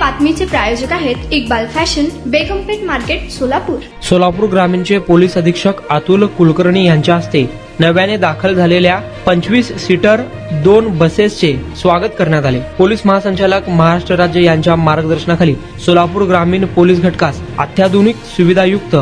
बातमीचे प्रायोजक आहेत Iqbal fashion, बेगमपेठ market, Solapur. Solapur ग्रामीणचे पोलीस अधीक्षक अतुल कुलकर्णी यांच्या हस्ते नव्याने दाखल झालेल्या 25 सीटर 2 बसेसचे स्वागत करण्यात आले। पोलीस महासंचालक महाराष्ट्र राज्य यांच्या मार्गदर्शनाखाली सोलापूर ग्रामीण पोलीस घटकास अत्याधुनिक सुविधायुक्त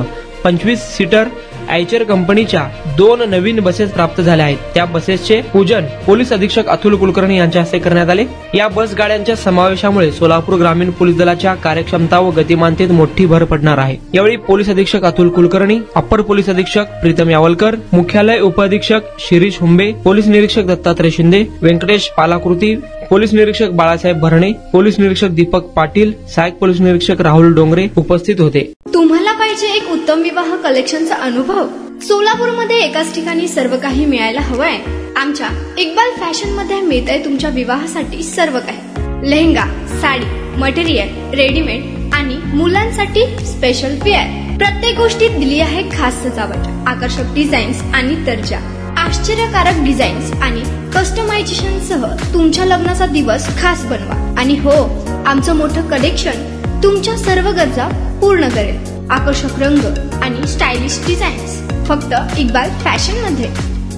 25 सीटर आयचर कंपनीच्या 2 नवीन बसेस प्राप्त झाल्या आहेत। त्या बसेसचे पूजन पोलीस अधीक्षक अतुल कुलकर्णी यांच्या हस्ते करण्यात आले। या बस गाड्यांच्या समावेशामुळे सोलापूर ग्रामीण पोलीस दलाच्या कार्यक्षमता व गतिमानतेत मोठी भर पडणार आहे। यावेळी पोलीस अधीक्षक अतुल कुलकर्णी, अप्पर पोलीस अधीक्षक प्रीतम यावलकर, मुख्यालय उपअधीक्षक शिरीष हुंबे, पोलीस निरीक्षक दत्तात्रय शिंदे, व्यंकटेश पालाकृती, पोलीस निरीक्षक बाळासाहेब भरणे, पोलीस निरीक्षक दीपक पाटील, सहाय्यक पोलीस निरीक्षक राहुल डोंगरे उपस्थित होते। तुम्हाला पाहिजे एक उत्तम विवाह कलेक्शनचा अनुभव? सोलापूरमध्ये एकाच ठिकाणी सर्व काही मिळायला हवंय? आमच्या इक्बाल फॅशन मध्ये मिळतंय तुमच्या विवाहासाठी सर्व काही। लेहंगा, साडी, मटेरियल, रेडीमेड आणि मुलांसाठी स्पेशल वेअर। प्रत्येक गोष्टीत दिली आहे खास सजावट, आकर्षक डिझाईन्स आणि दर्जा, आश्चर्यकारक डिझाईन्स आणि कस्टमायझेशन सह तुमच्या लग्नाचा दिवस खास बनवा। आणि हो, आमचं मोठं कलेक्शन तुमच्या सर्व गरजा पूर्ण करेल। आकर्षक रंग आणि स्टायलिश डिझाईन्स फक्त इक्बाल फॅशन मध्ये।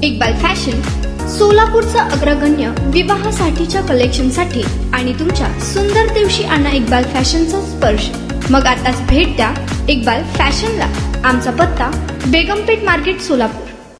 इक्बाल फॅशन सोलापूरचा अग्रगण्य विवाहासाठीच्या कलेक्शनसाठी आणि तुमच्या सुंदर दिवशी आणा इक्बाल फॅशनचा स्पर्श। मग आताच भेट द्या इक्बाल फॅशनला। आमचा पत्ता बेगमपेठ मार्केट, सोलापूर।